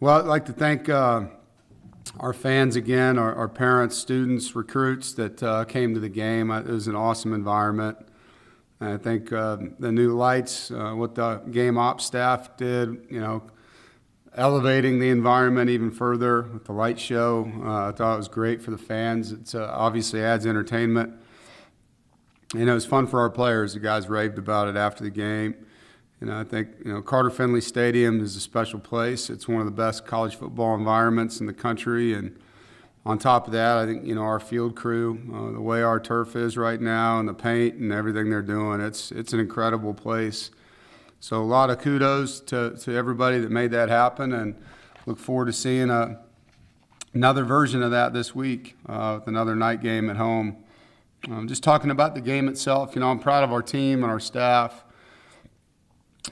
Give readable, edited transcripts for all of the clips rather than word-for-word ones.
Well, I'd like to thank our fans again, our parents, students, recruits that came to the game. It was an awesome environment. I think the new lights, what the game ops staff did, elevating the environment even further with the light show. I thought it was great for the fans. It obviously adds entertainment. And it was fun for our players. The guys raved about it after the game. I think Carter Finley Stadium is a special place. It's one of the best college football environments in the country. And on top of that, I think our field crew, the way our turf is right now, and the paint and everything they're doing, it's an incredible place. So a lot of kudos to everybody that made that happen, and look forward to seeing another version of that this week with another night game at home. Just talking about the game itself, I'm proud of our team and our staff.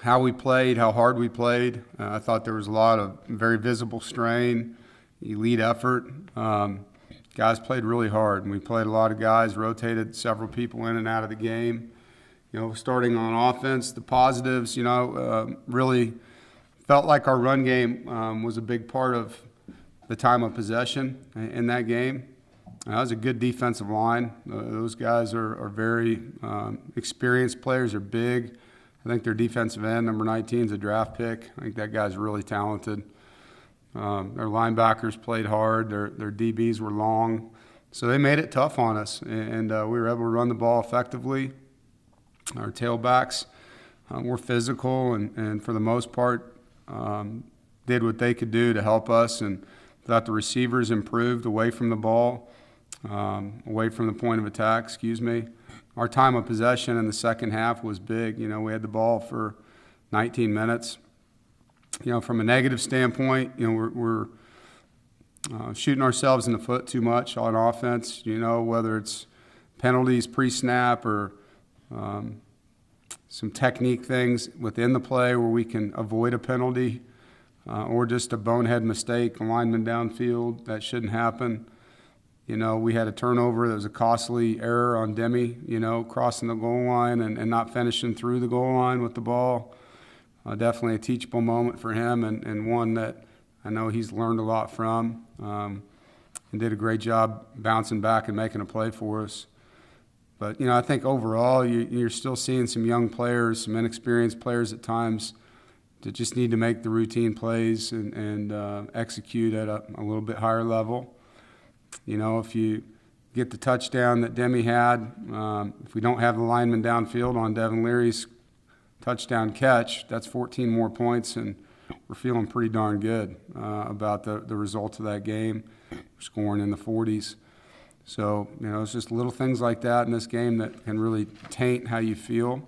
How we played, how hard we played. I thought there was a lot of very visible strain, elite effort. Guys played really hard, and we played a lot of guys, rotated several people in and out of the game. Starting on offense, the positives, really felt like our run game was a big part of the time of possession in that game. That was a good defensive line. Those guys are very experienced players. They're big. I think their defensive end, number 19, is a draft pick. I think that guy's really talented. Their linebackers played hard. Their DBs were long. So they made it tough on us, and we were able to run the ball effectively. Our tailbacks were physical and for the most part, did what they could do to help us, and thought the receivers improved away from the ball, away from the point of attack, Our time of possession in the second half was big. We had the ball for 19 minutes. From a negative standpoint, we're shooting ourselves in the foot too much on offense, whether it's penalties pre-snap or some technique things within the play where we can avoid a penalty or just a bonehead mistake, a lineman downfield. That shouldn't happen. We had a turnover that was a costly error on Demi, crossing the goal line and not finishing through the goal line with the ball. Definitely a teachable moment for him and one that I know he's learned a lot from and did a great job bouncing back and making a play for us. But, I think overall you're still seeing some young players, some inexperienced players at times that just need to make the routine plays and execute at a little bit higher level. If you get the touchdown that Demi had, if we don't have the lineman downfield on Devin Leary's touchdown catch, that's 14 more points, and we're feeling pretty darn good about the results of that game. We're scoring in the 40s. So, it's just little things like that in this game that can really taint how you feel.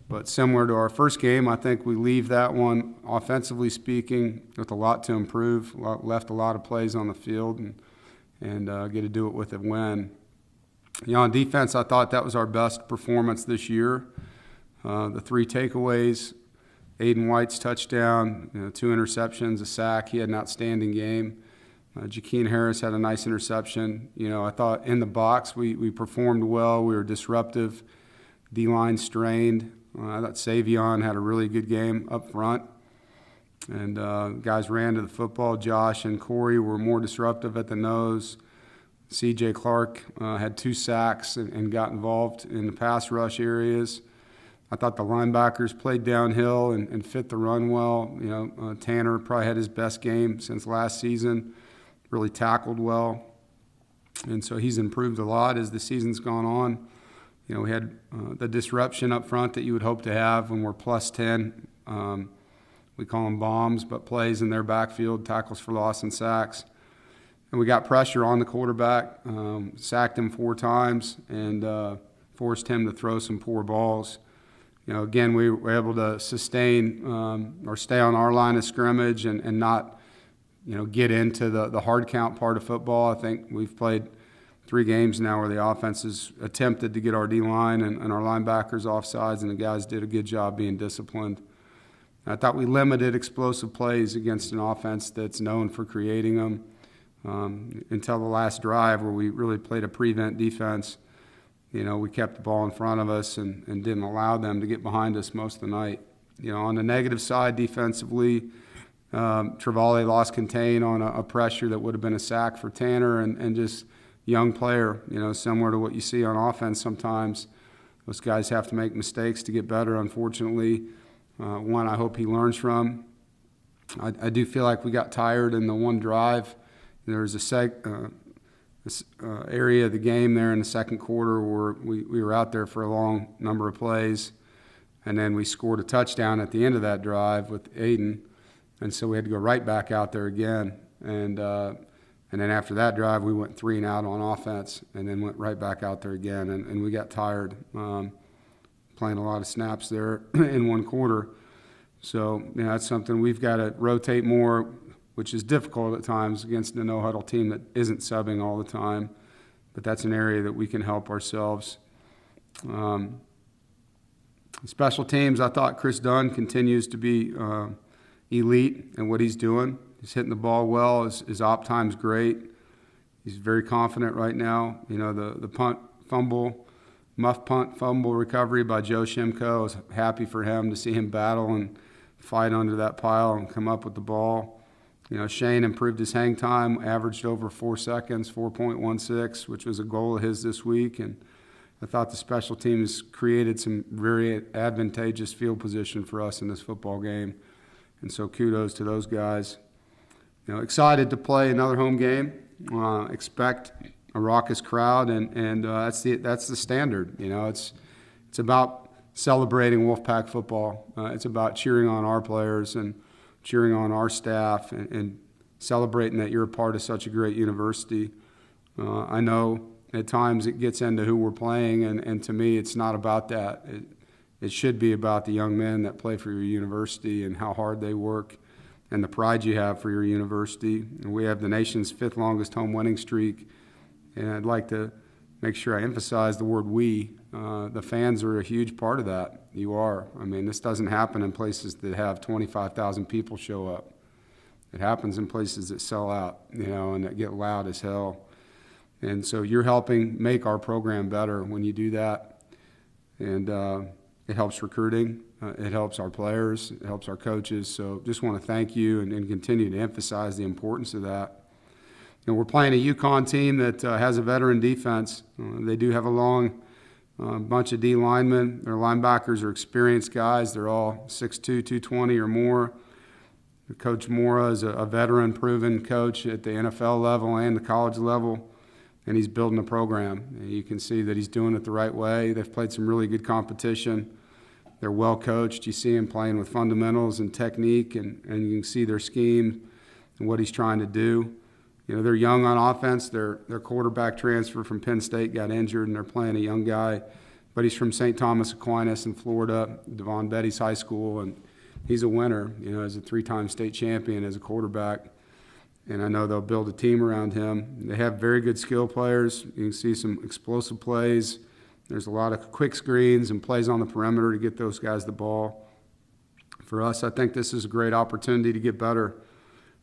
But similar to our first game, I think we leave that one, offensively speaking, with a lot to improve, left a lot of plays on the field, and get to do it with a win. On defense, I thought that was our best performance this year. The 3 takeaways, Aiden White's touchdown, 2 interceptions, a sack. He had an outstanding game. Jakeem Harris had a nice interception. I thought in the box we performed well. We were disruptive. D-line strained. I thought Savion had a really good game up front. And guys ran to the football. Josh and Corey were more disruptive at the nose. C.J. Clark had 2 sacks and got involved in the pass rush areas. I thought the linebackers played downhill and fit the run well. Tanner probably had his best game since last season, really tackled well. And so he's improved a lot as the season's gone on. We had the disruption up front that you would hope to have when we're plus 10. We call them bombs, but plays in their backfield, tackles for loss and sacks. And we got pressure on the quarterback, sacked him 4 times, and forced him to throw some poor balls. Again, we were able to sustain or stay on our line of scrimmage and not, get into the hard count part of football. I think we've played 3 games now where the offense has attempted to get our D-line and our linebackers offsides, and the guys did a good job being disciplined. I thought we limited explosive plays against an offense that's known for creating them until the last drive where we really played a prevent defense. We kept the ball in front of us and didn't allow them to get behind us most of the night. On the negative side defensively, Travale lost contain on a pressure that would have been a sack for Tanner, and just young player, similar to what you see on offense sometimes. Those guys have to make mistakes to get better, unfortunately. One I hope he learns from. I do feel like we got tired in the one drive. There was this area of the game there in the second quarter where we were out there for a long number of plays, and then we scored a touchdown at the end of that drive with Aiden, and so we had to go right back out there again. And then after that drive, we went 3 and out on offense, and then went right back out there again, and we got tired playing a lot of snaps there in one quarter. So that's something we've got to rotate more, which is difficult at times against a no-huddle team that isn't subbing all the time. But that's an area that we can help ourselves. Special teams, I thought Chris Dunn continues to be elite in what he's doing. He's hitting the ball well. His op time's great. He's very confident right now. The muff punt fumble recovery by Joe Shimko. I was happy for him to see him battle and fight under that pile and come up with the ball. Shane improved his hang time, averaged over 4 seconds, 4.16, which was a goal of his this week. And I thought the special teams created some very advantageous field position for us in this football game. And so kudos to those guys. Excited to play another home game. Expect a raucous crowd, and that's the standard. It's about celebrating Wolfpack football. It's about cheering on our players and cheering on our staff, and celebrating that you're a part of such a great university. I know at times it gets into who we're playing, and to me it's not about that. It should be about the young men that play for your university and how hard they work and the pride you have for your university. And we have the nation's 5th longest home winning streak, and I'd like to make sure I emphasize the word we. The fans are a huge part of that. You are. I mean, this doesn't happen in places that have 25,000 people show up. It happens in places that sell out, and that get loud as hell. And so you're helping make our program better when you do that. And it helps recruiting. It helps our players. It helps our coaches. So just want to thank you and continue to emphasize the importance of that. We're playing a UConn team that has a veteran defense. They do have a long bunch of D linemen. Their linebackers are experienced guys. They're all 6'2", 220 or more. Coach Mora is a veteran, proven coach at the NFL level and the college level, and he's building a program. And you can see that he's doing it the right way. They've played some really good competition. They're well coached. You see him playing with fundamentals and technique, and you can see their scheme and what he's trying to do. They're young on offense. Their quarterback transfer from Penn State got injured, and they're playing a young guy. But he's from St. Thomas Aquinas in Florida, Devon Betty's high school, and he's a winner. As a 3-time state champion as a quarterback. And I know they'll build a team around him. They have very good skill players. You can see some explosive plays. There's a lot of quick screens and plays on the perimeter to get those guys the ball. For us, I think this is a great opportunity to get better.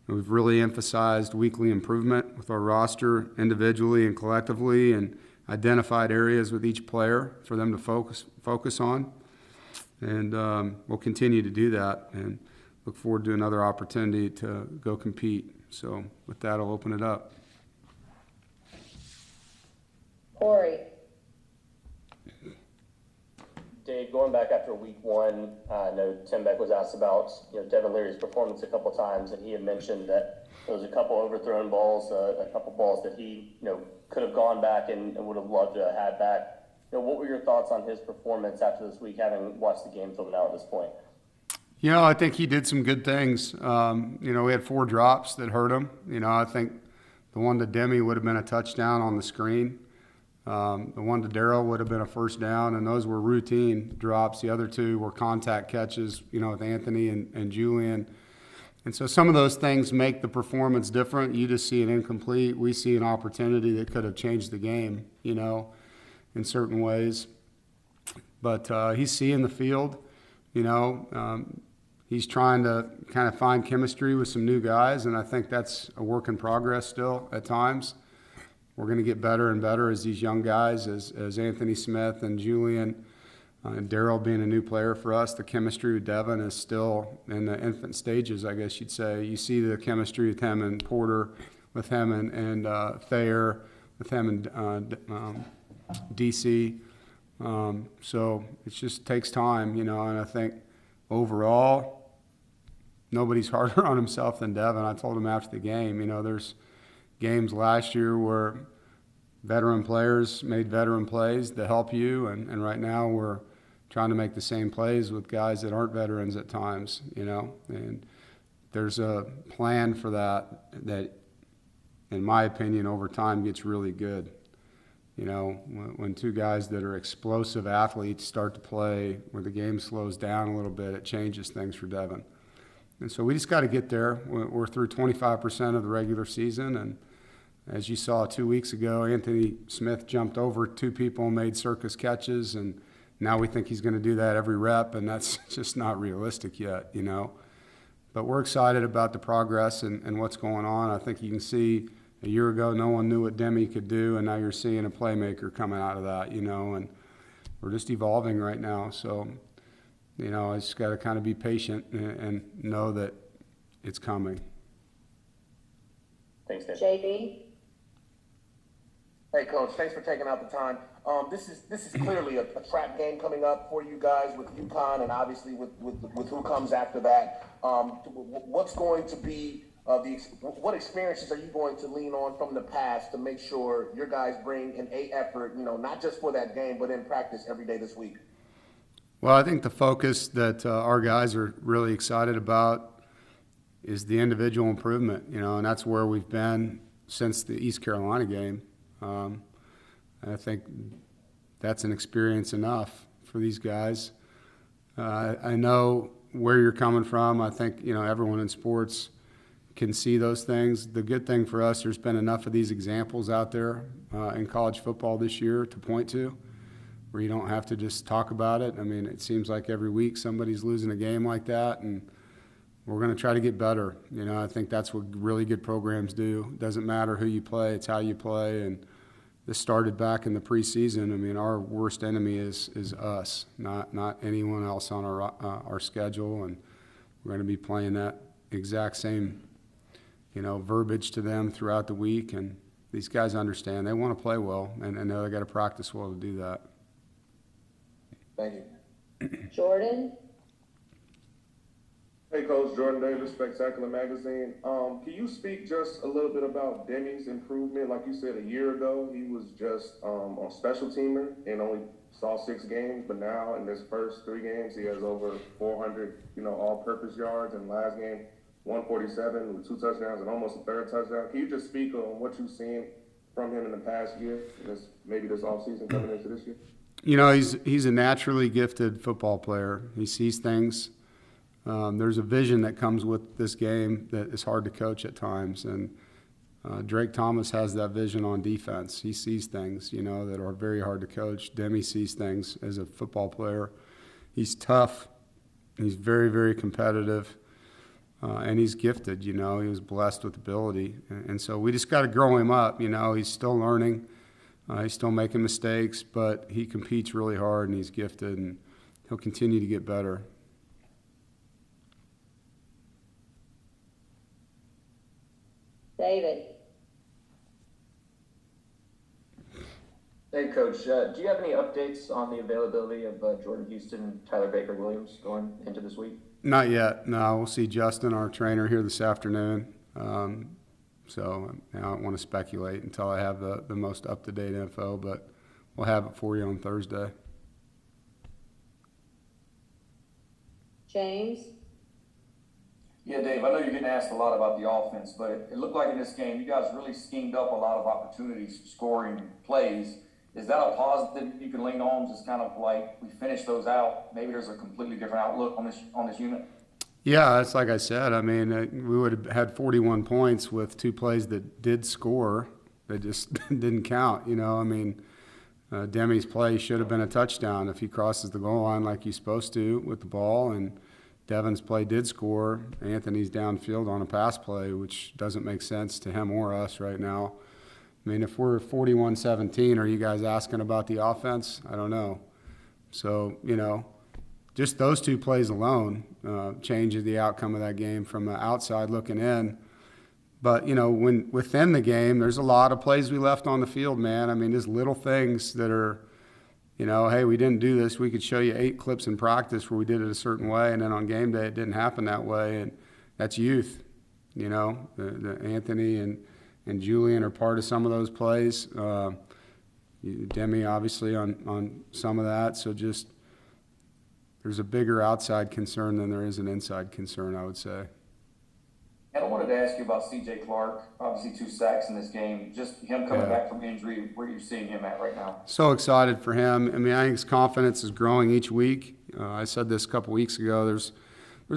We've really emphasized weekly improvement with our roster individually and collectively, and identified areas with each player for them to focus on. And we'll continue to do that, and look forward to another opportunity to go compete. So with that, I'll open it up. Corey. Dave, going back after week 1, I know Tim Beck was asked about Devin Leary's performance a couple times, and he had mentioned that there was a couple overthrown balls, a couple balls that he could have gone back and would have loved to have had back. What were your thoughts on his performance after this week, having watched the game film now at this point? I think he did some good things. We had 4 drops that hurt him. I think the one to Demi would have been a touchdown on the screen. The one to Darrell would have been a first down, and those were routine drops. The other 2 were contact catches, with Anthony and Julian. And so some of those things make the performance different. You just see an incomplete. We see an opportunity that could have changed the game, in certain ways. But he's seeing the field, He's trying to kind of find chemistry with some new guys, and I think that's a work in progress still at times. We're going to get better and better as these young guys, as Anthony Smith and Julian And Daryl being a new player for us, the chemistry with Devin is still in the infant stages, I guess you'd say. You see the chemistry with him and Porter, with him and Thayer, with him and DC. So it just takes time, and I think overall, nobody's harder on himself than Devin. I told him after the game, there's games last year where veteran players made veteran plays to help you, and right now we're trying to make the same plays with guys that aren't veterans at times, and there's a plan for that, in my opinion, over time gets really good. When two guys that are explosive athletes start to play, where the game slows down a little bit, it changes things for Devin. And so we just got to get there. We're through 25% of the regular season, and as you saw 2 weeks ago, Anthony Smith jumped over two people and made circus catches, and now we think he's going to do that every rep, and that's just not realistic yet, But we're excited about the progress and what's going on. I think you can see a year ago no one knew what Demi could do, and now you're seeing a playmaker coming out of that, and we're just evolving right now. So, I just got to kind of be patient and know that it's coming. Thanks, Dave. JB? Hey, Coach, thanks for taking out the time. This is clearly a trap game coming up for you guys with UConn, and obviously with who comes after that. What's going to be what experiences are you going to lean on from the past to make sure your guys bring an A effort, not just for that game, but in practice every day this week? Well, I think the focus that our guys are really excited about is the individual improvement, and that's where we've been since the East Carolina game. I think that's an experience enough for these guys. I know where you're coming from. I think, everyone in sports can see those things. The good thing for us, there's been enough of these examples out there in college football this year to point to, where you don't have to just talk about it. I mean, it seems like every week somebody's losing a game like that, and we're going to try to get better. I think that's what really good programs do. It doesn't matter who you play, it's how you play. And this started back in the preseason. I mean, our worst enemy is us, not anyone else on our schedule. And we're going to be playing that exact same, verbiage to them throughout the week. And these guys understand. They want to play well, and know they got to practice well to do that. Thank you. Jordan? Hey, Coach, Jordan Davis, Spectacular Magazine. Can you speak just a little bit about Demi's improvement? Like you said, a year ago, he was just on special teamer and only saw 6 games, but now in his first 3 games, he has over 400, all-purpose yards, and last game, 147 with 2 touchdowns and almost a 3rd touchdown. Can you just speak on what you've seen from him in the past year, maybe this offseason coming into this year? He's a naturally gifted football player. He sees things. There's a vision that comes with this game that is hard to coach at times, and Drake Thomas has that vision on defense. He sees things, that are very hard to coach. Demi sees things as a football player. He's tough. He's very, very competitive, and he's gifted. He was blessed with ability, and so we just got to grow him up. He's still learning. He's still making mistakes, but he competes really hard, and he's gifted, and he'll continue to get better. David? Hey, Coach. Do you have any updates on the availability of Jordan Houston and Tyler Baker-Williams going into this week? Not yet. No, we'll see Justin, our trainer, here this afternoon. So I don't want to speculate until I have the most up-to-date info, but we'll have it for you on Thursday. James? Yeah, Dave, I know you're getting asked a lot about the offense, but it looked like in this game you guys really schemed up a lot of opportunities, scoring plays. Is that a positive you can lean on, just kind of like we finish those out? Maybe there's a completely different outlook on this unit? Yeah, it's like I said. I mean, we would have had 41 points with 2 plays that did score. They just didn't count, I mean, Demi's play should have been a touchdown if he crosses the goal line like he's supposed to with the ball, and Devin's play did score. Anthony's downfield on a pass play, which doesn't make sense to him or us right now. I mean, if we're 41-17, are you guys asking about the offense? I don't know. So, just those two plays alone changes the outcome of that game from the outside looking in. But, when within the game, there's a lot of plays we left on the field, man. I mean, there's little things that are, hey, we didn't do this. We could show you 8 clips in practice where we did it a certain way, and then on game day it didn't happen that way. And that's youth. The Anthony and Julian are part of some of those plays. Demi, obviously, on some of that. So just there's a bigger outside concern than there is an inside concern, I would say. And I wanted to ask you about C.J. Clark. Obviously 2 sacks in this game. Just him coming back from injury, where you're seeing him at right now? So excited for him. I mean, I think his confidence is growing each week. I said this a couple weeks ago. There's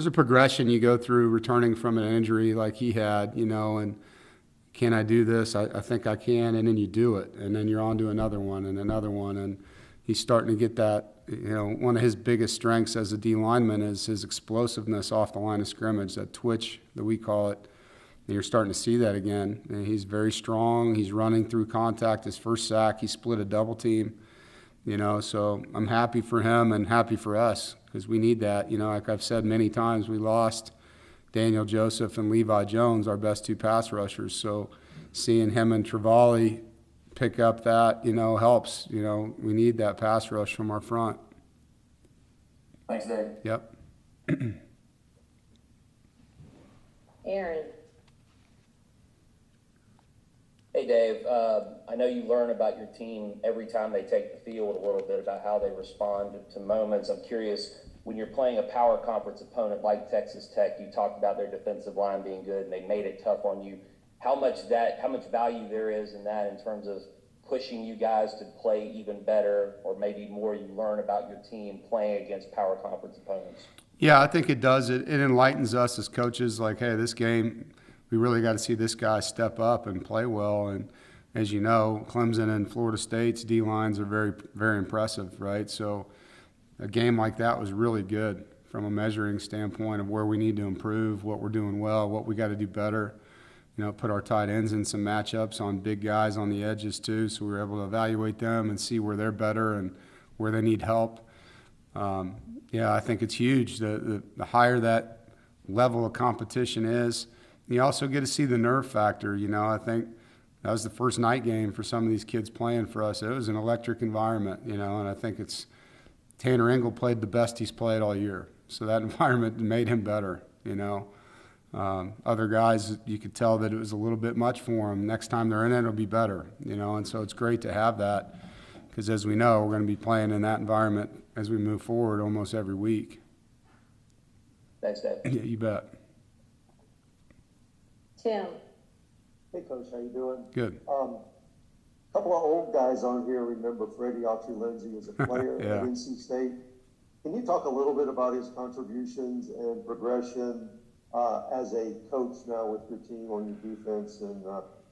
a progression you go through returning from an injury like he had, and can I do this? I think I can, and then you do it, and then you're on to another one, and he's starting to get that. One of his biggest strengths as a D lineman is his explosiveness off the line of scrimmage, that twitch that we call it. And you're starting to see that again. And he's very strong. He's running through contact. His first sack, he split a double team. So I'm happy for him and happy for us because we need that. Like I've said many times, we lost Daniel Joseph and Levi Jones, our best 2 pass rushers. So seeing him and Travali pick up that, helps. We need that pass rush from our front. Thanks, Dave. Yep. Aaron. Hey, Dave. I know you learn about your team every time they take the field, a little bit about how they respond to moments. I'm curious, when you're playing a power conference opponent like Texas Tech, you talked about their defensive line being good and they made it tough on you. How much value there is in that in terms of pushing you guys to play even better, or maybe more you learn about your team playing against power conference opponents? Yeah, I think it does. It enlightens us as coaches, like, hey, this game, we really got to see this guy step up and play well. And as you know, Clemson and Florida State's D-lines are very, very impressive, right? So a game like that was really good from a measuring standpoint of where we need to improve, what we're doing well, what we got to do better. Put our tight ends in some matchups on big guys on the edges too, so we were able to evaluate them and see where they're better and where they need help. I think it's huge. The higher that level of competition is, you also get to see the nerve factor. I think that was the first night game for some of these kids playing for us. It was an electric environment, and I think it's Tanner Engel played the best he's played all year, so that environment made him better. Other guys, you could tell that it was a little bit much for them. Next time they're in it, it'll be better, and so it's great to have that because, as we know, we're going to be playing in that environment as we move forward almost every week. Thanks, Dave. Yeah, you bet. Tim. Hey, Coach, how you doing? Good. A couple of old guys on here remember Freddie Autry-Lindsay as a player Yeah. at NC State. Can you talk a little bit about his contributions and progression as a coach now with your team on your defense and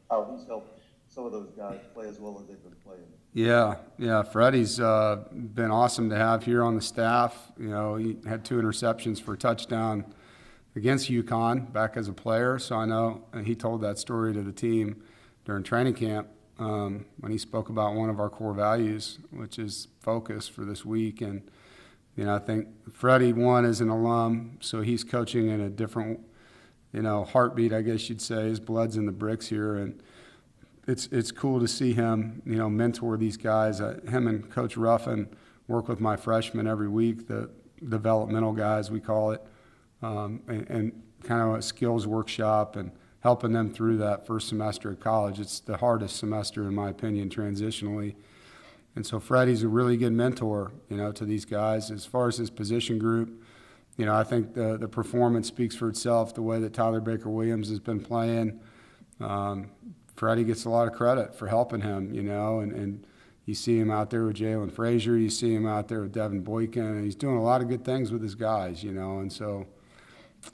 how he's helped some of those guys play as well as they've been playing? Yeah. Freddie's been awesome to have here on the staff. He had 2 interceptions for a touchdown against UConn back as a player. So I know he told that story to the team during training camp when he spoke about one of our core values, which is focus for this week. And I think Freddie, one, is an alum, so he's coaching in a different, heartbeat, I guess you'd say. His blood's in the bricks here, and it's cool to see him, mentor these guys. Him and Coach Ruffin work with my freshmen every week, the developmental guys, we call it, and kind of a skills workshop and helping them through that first semester of college. It's the hardest semester, in my opinion, transitionally. And so Freddie's a really good mentor, to these guys. As far as his position group, I think the performance speaks for itself, the way that Tyler Baker-Williams has been playing. Freddie gets a lot of credit for helping him, and you see him out there with Jalen Frazier, you see him out there with Devin Boykin, and he's doing a lot of good things with his guys, and so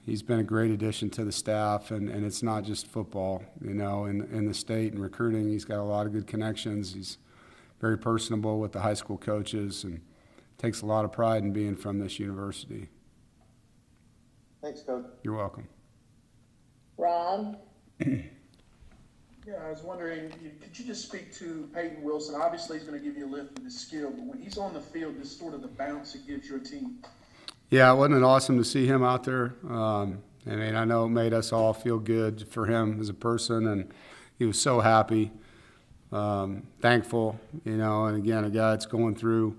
he's been a great addition to the staff, and it's not just football, in the state and recruiting. He's got a lot of good connections. He's very personable with the high school coaches and takes a lot of pride in being from this university. Thanks, Coach. You're welcome. Rob. Yeah, I was wondering, could you just speak to Peyton Wilson? Obviously, he's going to give you a lift with his skill, but when he's on the field, just sort of the bounce it gives your team. Yeah, wasn't it awesome to see him out there? I mean, I know it made us all feel good for him as a person, and he was so happy, thankful, you know. And again, a guy that's going through,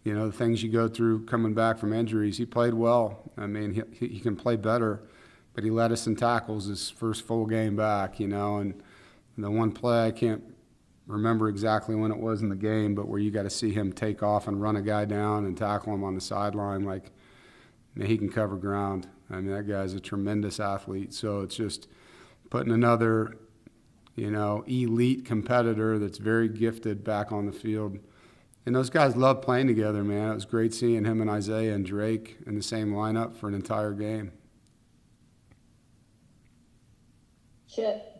you know, the things you go through coming back from injuries. He played well. I mean, he can play better, but he led us in tackles his first full game back, you know. And the one play, I can't remember exactly when it was in the game, but where you got to see him take off and run a guy down and tackle him on the sideline, like, man, he can cover ground. I mean, that guy's a tremendous athlete. So it's just putting another, you know, elite competitor that's very gifted back on the field. And those guys love playing together, man. It was great seeing him and Isaiah and Drake in the same lineup for an entire game. Chip.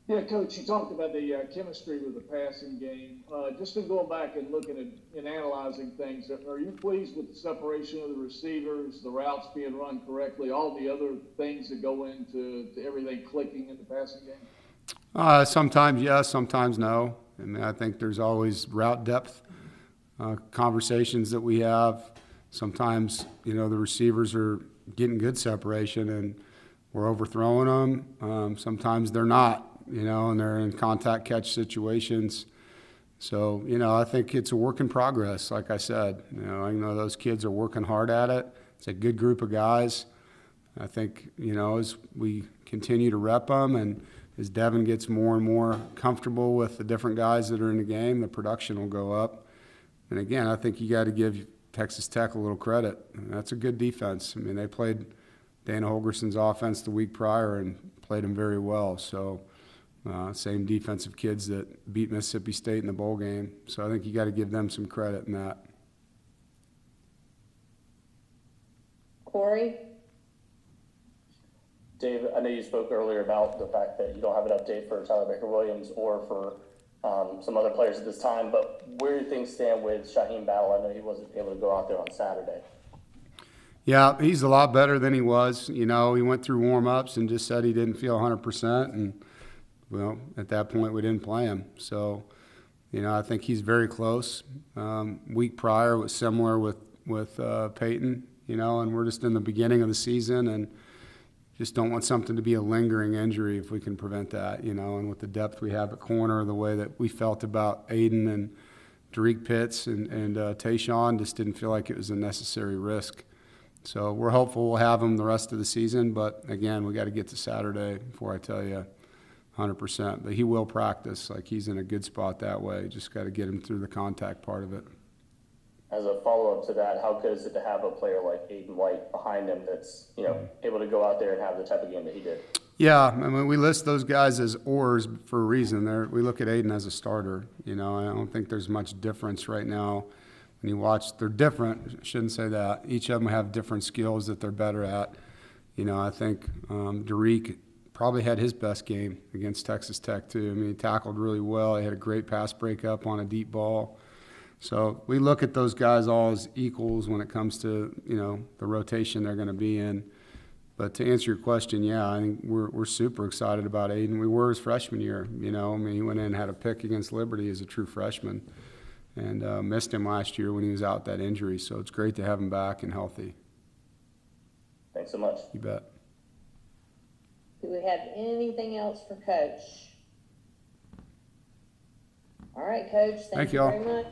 Yeah, Coach, you talked about the chemistry with the passing game. Just in going back and looking at and analyzing things, are you pleased with the separation of the receivers, the routes being run correctly, all the other things that go into everything clicking in the passing game? Sometimes yes, sometimes no. I mean, I think there's always route depth conversations that we have. Sometimes, you know, the receivers are getting good separation and we're overthrowing them. Sometimes they're not. You know, and they're in contact catch situations. So, you know, I think it's a work in progress, like I said. You know, I know those kids are working hard at it. It's a good group of guys. I think, you know, as we continue to rep them and as Devin gets more and more comfortable with the different guys that are in the game, the production will go up. And again, I think you got to give Texas Tech a little credit. That's a good defense. I mean, they played Dana Holgerson's offense the week prior and played them very well. So, same defensive kids that beat Mississippi State in the bowl game. So I think you got to give them some credit in that. Corey. Dave, I know you spoke earlier about the fact that you don't have an update for Tyler Baker-Williams or for some other players at this time, but where do things stand with Shaheem Battle? I know he wasn't able to go out there on Saturday. Yeah, he's a lot better than he was. You know, he went through warm-ups and just said he didn't feel 100%, and well, at that point, we didn't play him. So, you know, I think he's very close. Week prior was similar with Peyton, you know, and we're just in the beginning of the season and just don't want something to be a lingering injury if we can prevent that, you know. And with the depth we have at corner, the way that we felt about Aiden and Derek Pitts and Tayshawn, just didn't feel like it was a necessary risk. So we're hopeful we'll have him the rest of the season. But, again, we got to get to Saturday before I tell you 100%, but he will practice. Like, he's in a good spot that way. Just got to get him through the contact part of it. As a follow-up to that, how good is it to have a player like Aiden White behind him that's, you know, able to go out there and have the type of game that he did? Yeah, I mean, we list those guys as oars for a reason. We look at Aiden as a starter. You know, I don't think there's much difference right now. When you watch, they're different. I shouldn't say that. Each of them have different skills that they're better at. You know, I think Derek probably had his best game against Texas Tech too. I mean, he tackled really well. He had a great pass breakup on a deep ball. So we look at those guys all as equals when it comes to, you know, the rotation they're going to be in. But to answer your question, yeah, I think we're super excited about Aiden. We were his freshman year. You know, I mean, he went in and had a pick against Liberty as a true freshman, and missed him last year when he was out with that injury. So it's great to have him back and healthy. Thanks so much. You bet. Do we have anything else for Coach? All right, Coach. Thank you y'all. very much.